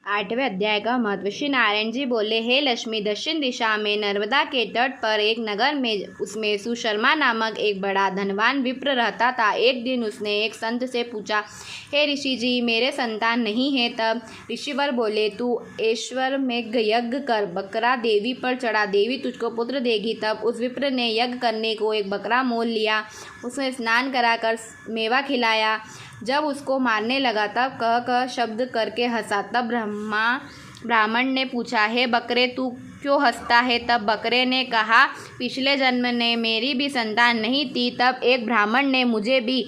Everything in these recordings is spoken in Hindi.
8वें अध्याय का महत्व। श्री नारायण जी बोले, हे लक्ष्मी, दक्षिण दिशा में नर्मदा के तट पर एक नगर में उसमें सुशर्मा नामक एक बड़ा धनवान विप्र रहता था। एक दिन उसने एक संत से पूछा, हे ऋषि जी, मेरे संतान नहीं है। तब ऋषिवर बोले, तू ईश्वर में यज्ञ कर, बकरा देवी पर चढ़ा, देवी तुझको पुत्र देगी। तब उस विप्र ने यज्ञ करने को एक बकरा मोल लिया, उसमें स्नान कराकर मेवा खिलाया। जब उसको मारने लगा तब कह कह शब्द करके हंसा। तब ब्राह्मण ने पूछा, हे बकरे, तू क्यों हंसता है? तब बकरे ने कहा, पिछले जन्म में मेरी भी संतान नहीं थी। तब एक ब्राह्मण ने मुझे भी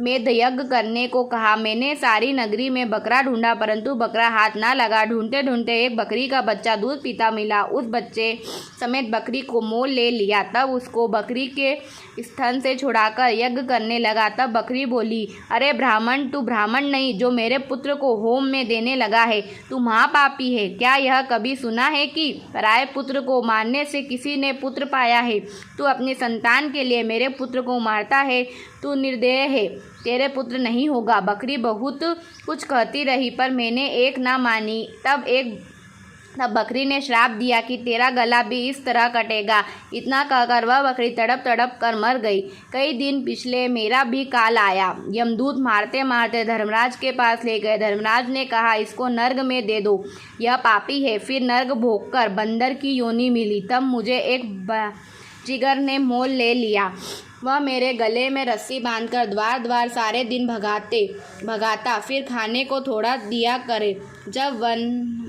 में यज्ञ करने को कहा। मैंने सारी नगरी में बकरा ढूंढा, परंतु बकरा हाथ ना लगा। ढूंढते ढूंढते एक बकरी का बच्चा दूध पीता मिला। उस बच्चे समेत बकरी को मोल ले लिया। तब उसको बकरी के स्तन से छुड़ाकर यज्ञ करने लगा। तब बकरी बोली, अरे ब्राह्मण, तू ब्राह्मण नहीं जो मेरे पुत्र को होम में देने लगा है, तू महापापी है। क्या यह कभी सुना है कि पराये पुत्र को मारने से किसी ने पुत्र पाया है? तू अपनी संतान के लिए मेरे पुत्र को मारता है, तू निर्दय है, तेरे पुत्र नहीं होगा। बकरी बहुत कुछ कहती रही पर मैंने एक ना मानी। तब बकरी ने श्राप दिया कि तेरा गला भी इस तरह कटेगा। इतना कहकर वह बकरी तड़प तड़प कर मर गई। कई दिन पिछले मेरा भी काल आया। यमदूत मारते मारते धर्मराज के पास ले गए। धर्मराज ने कहा, इसको नर्क में दे दो, यह पापी है। फिर नर्क भोगकर बंदर की योनि मिली। तब मुझे एक जिगर ने मोल ले लिया। वह मेरे गले में रस्सी बांधकर द्वार द्वार सारे दिन भगाता, फिर खाने को थोड़ा दिया करे। जब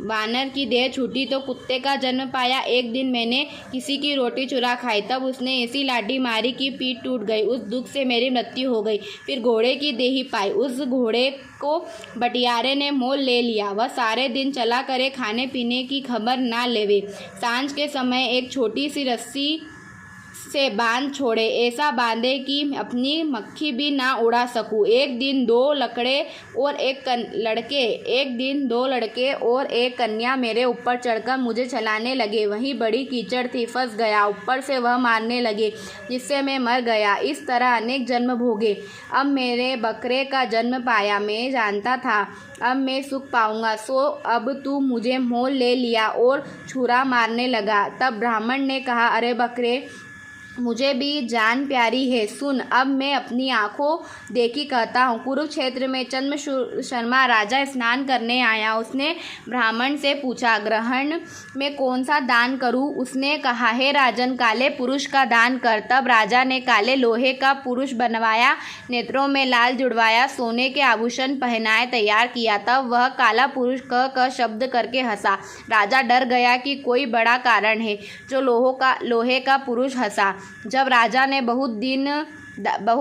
वानर की देह छूटी तो कुत्ते का जन्म पाया। एक दिन मैंने किसी की रोटी चुरा खाई, तब उसने ऐसी लाठी मारी कि पीठ टूट गई। उस दुख से मेरी मृत्यु हो गई। फिर घोड़े की देही पाई। उस घोड़े को बटियारे ने मोल ले लिया। वह सारे दिन चला करे, खाने पीने की खबर ना लेवे। सांझ के समय एक छोटी सी रस्सी से बांध छोड़े, ऐसा बांधे कि अपनी मक्खी भी ना उड़ा सकूं। एक दिन दो लड़के और एक कन्या मेरे ऊपर चढ़कर मुझे चलाने लगे। वहीं बड़ी कीचड़ थी, फंस गया। ऊपर से वह मारने लगे, जिससे मैं मर गया। इस तरह अनेक जन्म भोगे। अब मेरे बकरे का जन्म पाया। मैं जानता था अब मैं सुख पाऊंगा, सो अब तू मुझे मोल ले लिया और छुरा मारने लगा। तब ब्राह्मण ने कहा, अरे बकरे, मुझे भी जान प्यारी है, सुन। अब मैं अपनी आंखों देखी कहता हूँ। कुरुक्षेत्र में शर्मा राजा स्नान करने आया। उसने ब्राह्मण से पूछा, ग्रहण में कौन सा दान करूँ? उसने कहा, हे राजन, काले पुरुष का दान कर। तब राजा ने काले लोहे का पुरुष बनवाया, नेत्रों में लाल जुड़वाया, सोने के आभूषण पहनाए तैयार किया। तब वह काला पुरुष कह शब्द करके हंसा। राजा डर गया कि कोई बड़ा कारण है जो लोहे का पुरुष हंसा। जब राजा ने बहुत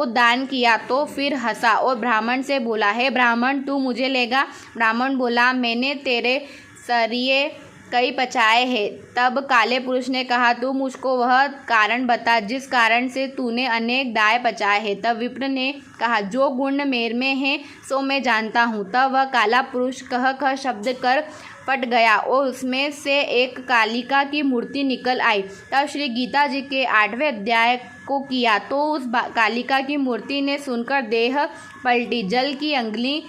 दान किया तो फिर हंसा और ब्राह्मण से बोला, हे ब्राह्मण, तू मुझे लेगा? ब्राह्मण बोला, मैंने तेरे सरिये कई पचाए हैं। तब काले पुरुष ने कहा, तू मुझको वह कारण बता जिस कारण से तूने अनेक दाय पचाए हैं। तब विप्र ने कहा, जो गुण मेरे में है सो मैं जानता हूँ। तब वह काला पुरुष कह शब्द कर फट गया और उसमें से एक कालिका की मूर्ति निकल आई। तब श्री गीता जी के 8वें अध्याय को किया तो उस कालिका की मूर्ति ने सुनकर देह पलटी। जल की अंगुली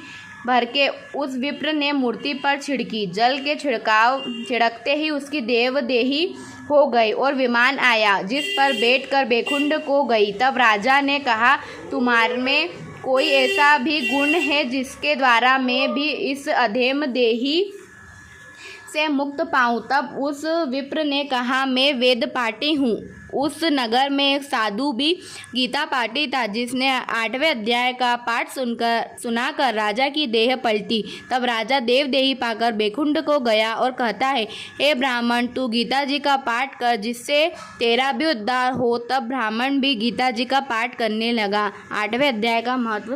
भर के उस विप्र ने मूर्ति पर छिड़की। जल के छिड़कते ही उसकी देही हो गई और विमान आया, जिस पर बैठकर बैकुंठ को गई। तब राजा ने कहा, तुम्हारे में कोई ऐसा भी गुण है जिसके द्वारा मैं भी इस अधम देही से मुक्त पाऊँ? तब उस विप्र ने कहा, मैं वेद पाठी हूँ। उस नगर में एक साधु भी गीता पाठी था, जिसने 8वें अध्याय का पाठ सुनाकर राजा की देह पलटी। तब राजा देवदेही पाकर बैकुंठ को गया और कहता है, हे ब्राह्मण, तू गीता जी का पाठ कर जिससे तेरा भी उद्धार हो। तब ब्राह्मण भी गीता जी का पाठ करने लगा। 8वें अध्याय का महत्व